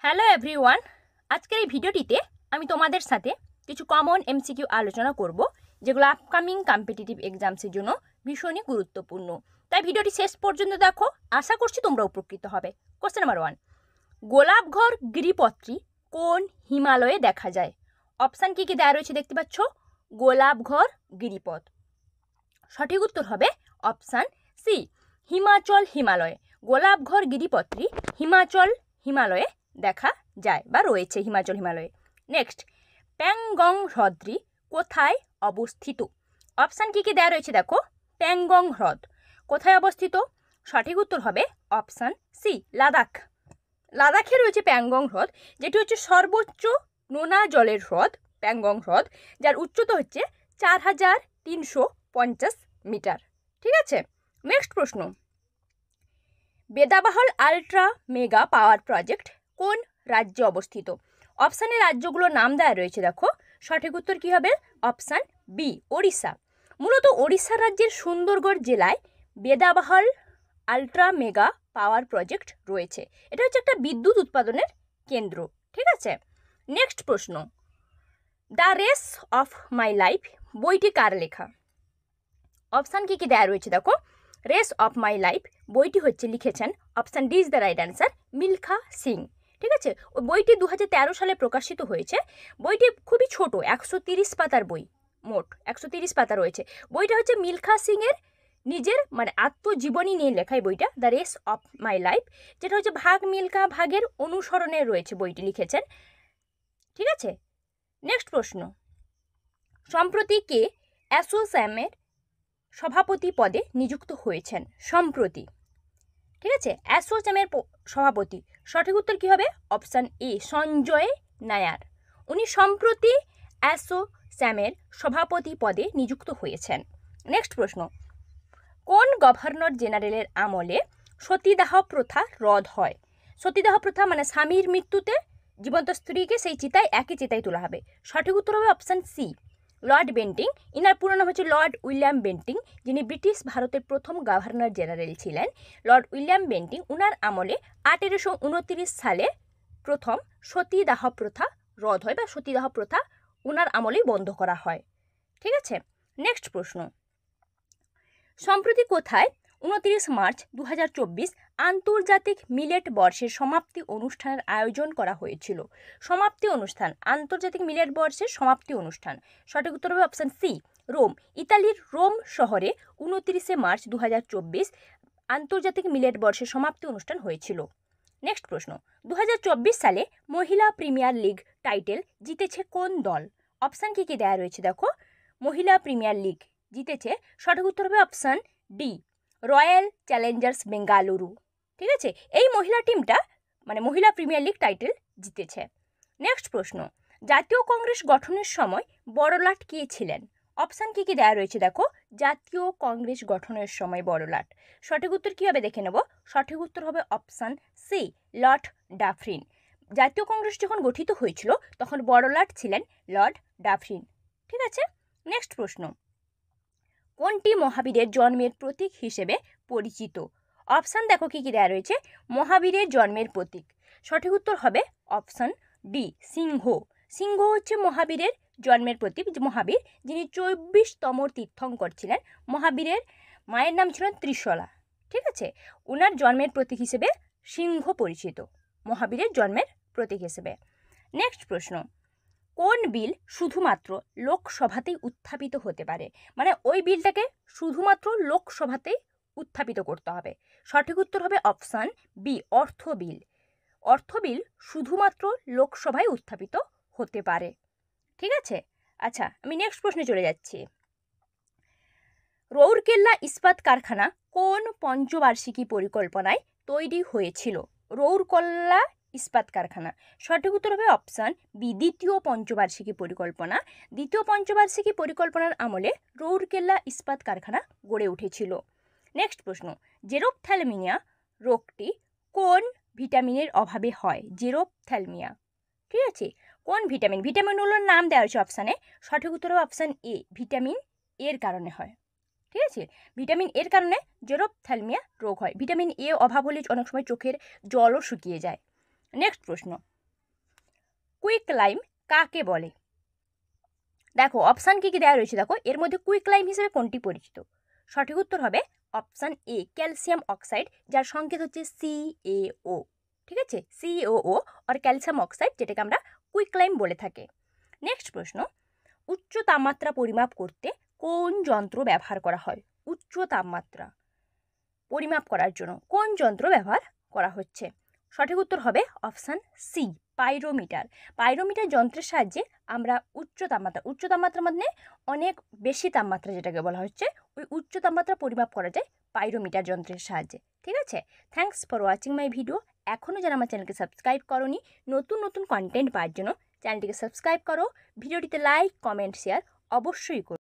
Hello everyone, আজকের এই ভিডিওটিতে আমি তোমাদের সাথে কিছু কমন এমসিকিউ আলোচনা করব, যেগুলো আপকামিং কম্পিটিটিভ এক্সামসের জন্য ভীষণই গুরুত্বপূর্ণ। তাই ভিডিওটি শেষ পর্যন্ত দেখো, আশা করছি তোমরা উপকৃত হবে। কোশ্চেন নাম্বার 1, গোলাপঘর গিরিপথটি কোন হিমালয়ে দেখা যায়? অপশান কি কি দেওয়া রয়েছে দেখতে পাচ্ছ। গোলাপঘর গিরিপথ, সঠিক উত্তর হবে অপশান সি, হিমাচল হিমালয়। গোলাপঘর গিরিপথটি হিমালয়ে দেখা যায় বা রয়েছে হিমাচল হিমালয়ে। নেক্সট, প্যাংগং হ্রদটি কোথায় অবস্থিত? অপশান কি কি দেওয়া রয়েছে দেখো। প্যাংগং হ্রদ কোথায় অবস্থিত? সঠিক উত্তর হবে অপশান সি, লাদাখ। লাদাখে রয়েছে প্যাংগং হ্রদ, যেটি হচ্ছে সর্বোচ্চ নোনা জলের হ্রদ প্যাংগং হ্রদ, যার উচ্চতা হচ্ছে 4350 মিটার। ঠিক আছে, নেক্সট প্রশ্ন, বেদাবাহল আলট্রা মেগা পাওয়ার প্রজেক্ট কোন রাজ্যে অবস্থিত? অপশানে রাজ্যগুলোর নাম দেওয়া রয়েছে দেখো। সঠিক উত্তর কি হবে? Option B, Odisha. মূলত ওড়িশা রাজ্যের সুন্দরগড় জেলায় Bedabahal ultra mega power project রয়েছে। এটা হচ্ছে একটা বিদ্যুৎ উৎপাদনের কেন্দ্র। ঠিক আছে, নেক্সট প্রশ্ন, the race of my life বইটি কার লেখা? অপশান কি কি দেওয়া রয়েছে দেখো। রেস অফ মাই লাইফ বইটি হচ্ছে লিখেছেন, option D is the right answer, Milkha Singh. ঠিক আছে, ওই বইটি 2013 সালে প্রকাশিত হয়েছে। বইটি খুবই ছোট, 130 পাতার বই, মোট 130 পাতা রয়েছে। বইটা হচ্ছে মিলখা সিংয়ের নিজের আত্মজীবনী নিয়ে লেখা এই বইটা, the race of my life, যেটা হচ্ছে ভাগ মিল্খা ভাগের অনুসরণে রয়েছে বইটি লিখেছেন। ঠিক আছে, নেক্সট প্রশ্ন, সম্প্রতি কে অ্যাসোচ্যামের সভাপতি পদে নিযুক্ত হয়েছেন? সম্প্রতি, ঠিক আছে, অ্যাসোচ্যামের সভাপতি। সঠিক উত্তর কি হবে? Option A, Sanjay Nair. উনি সম্প্রতি অ্যাসোচ্যামের সভাপতি পদে নিযুক্ত হয়েছেন। নেক্সট প্রশ্ন, কোন গভর্নর জেনারেলের আমলে সতীদাহ প্রথা রদ হয়? সতীদাহ প্রথা মানে স্বামীর মৃত্যুতে জীবন্ত স্ত্রীকে সেই একই চিতায় তোলা হবে। সঠিক উত্তর হবে অপশান সি, লর্ড বেন্টিং। ইনার পুরো নাম হচ্ছে লর্ড উইলিয়াম বেন্টিং, যিনি ব্রিটিশ ভারতের প্রথম গভর্নর জেনারেল ছিলেন। লর্ড উইলিয়াম বেন্টিং, উনার আমলে 1829 সালে প্রথম সতীদাহ প্রথা রদ হয় বা সতীদাহ প্রথা উনার আমলেই বন্ধ করা হয়। ঠিক আছে, নেক্সট প্রশ্ন, সম্প্রতি কোথায় 29 মার্চ 2024 আন্তর্জাতিক মিলেট বর্ষের সমাপ্তি অনুষ্ঠানের আয়োজন করা হয়েছিল? সমাপ্তি অনুষ্ঠান, আন্তর্জাতিক মিলেট বর্ষের সমাপ্তি অনুষ্ঠান। সঠিক উত্তর হবে অপশান সি, রোম। ইতালির রোম শহরে 29 মার্চ 2024 আন্তর্জাতিক মিলেট বর্ষের সমাপ্তি অনুষ্ঠান হয়েছিল। নেক্সট প্রশ্ন, 2024 সালে মহিলা প্রিমিয়ার লিগ টাইটেল জিতেছে কোন দল? অপশান কি কি দেওয়া রয়েছে দেখো। মহিলা প্রিমিয়ার লিগ জিতেছে, সঠিক উত্তর হবে option D, royal Challengers Bengaluru. ঠিক আছে, এই মহিলা টিমটা মহিলা প্রিমিয়ার লিগ টাইটেল জিতেছে। নেক্সট প্রশ্ন, জাতীয় কংগ্রেস গঠনের সময় বড়লাট কে ছিলেন? অপশান কি কি দেওয়া রয়েছে দেখো। জাতীয় কংগ্রেস গঠনের সময় বড়লাট, সঠিক উত্তর কী হবে দেখে নেব। সঠিক উত্তর হবে অপশান সি, লর্ড ডাফরিন। জাতীয় কংগ্রেস যখন গঠিত হয়েছিল তখন বড়লাট ছিলেন লর্ড ডাফরিন। ঠিক আছে, নেক্সট প্রশ্ন, কোনটি মহাবীরের জন্মের প্রতীক হিসেবে পরিচিত? অপশান দেখো কি কি দেওয়া রয়েছে। মহাবীরের জন্মের প্রতীক, সঠিক উত্তর হবে অপশান ডি, সিংহ। সিংহ হচ্ছে মহাবীরের জন্মের প্রতীক। মহাবীর যিনি 24তম তীর্থঙ্কর ছিলেন, মহাবীরের মায়ের নাম ছিল ত্রিশলা। ঠিক আছে, ওনার জন্মের প্রতীক হিসেবে সিংহ পরিচিত, মহাবীরের জন্মের প্রতীক হিসেবে। নেক্সট প্রশ্ন, কোন বিল শুধুমাত্র লোকসভাতেই উত্থাপিত হতে পারে? ওই বিলটাকে শুধুমাত্র লোকসভাতেই উত্থাপিত করতে হবে। সঠিক উত্তর হবে অপশান বি, অর্থ বিল। অর্থ বিল শুধুমাত্র লোকসভায় উত্থাপিত হতে পারে। ঠিক আছে, আচ্ছা আমি নেক্সট প্রশ্নে চলে যাচ্ছি। রৌরকেল্লা ইস্পাত কারখানা কোন পঞ্চবার্ষিকী পরিকল্পনায় তৈরি হয়েছিল? রৌরকেল্লা ইস্পাত কারখানা, সঠিক উত্তর হবে অপশান বি, দ্বিতীয় পঞ্চবার্ষিকী পরিকল্পনা। দ্বিতীয় পঞ্চবার্ষিকী পরিকল্পনার আমলে রৌরকেল্লা ইস্পাত কারখানা গড়ে উঠেছিল। নেক্সট প্রশ্ন, জেরোপথ্যালমিয়া রোগটি কোন ভিটামিনের অভাবে হয়? জেরোপথ্যালমিয়া, ঠিক আছে, কোন ভিটামিন? ভিটামিনগুলোর নাম দেওয়া হয়েছে অপশানে। সঠিক উত্তর হবে অপশান এ, ভিটামিন এর কারণে হয়। ঠিক আছে, ভিটামিন এর কারণে জেরোপথ্যালমিয়া রোগ হয়। ভিটামিন এ অভাব হলে অনেক সময় চোখের জলও শুকিয়ে যায়। নেক্সট প্রশ্ন, কুইকলাইম কাকে বলে? দেখো অপশান কি কি দেওয়া রয়েছে, দেখো এর মধ্যে কুইকলাইম হিসেবে কোনটি পরিচিত? সঠিক উত্তর হবে অপশান এ, ক্যালসিয়াম অক্সাইড, যার সংকেত হচ্ছে CaO। ঠিক আছে, CaO আর ক্যালসিয়াম অক্সাইড, যেটাকে আমরা কুইকলাইম বলে থাকি। নেক্সট প্রশ্ন, উচ্চ তাপমাত্রা পরিমাপ করতে কোন যন্ত্র ব্যবহার করা হয়? উচ্চ তাপমাত্রা পরিমাপ করার জন্য কোন যন্ত্র ব্যবহার করা হচ্ছে? সঠিক উত্তর হবে অপশান সি, পাইরোমিটার। পাইরোমিটার যন্ত্রের সাহায্যে আমরা উচ্চ তাপমাত্রা মানে অনেক বেশি তাপমাত্রা যেটাকে বলা হচ্ছে, ওই উচ্চ তাপমাত্রা পরিমাপ করা যায় পাইরোমিটার যন্ত্রের সাহায্যে। ঠিক আছে, thanks for watching my video. এখনও যারা আমার চ্যানেলকে সাবস্ক্রাইব করোনি, নতুন নতুন কন্টেন্ট পাওয়ার জন্য চ্যানেলটিকে সাবস্ক্রাইব করো, ভিডিওটিতে লাইক কমেন্ট শেয়ার অবশ্যই করো।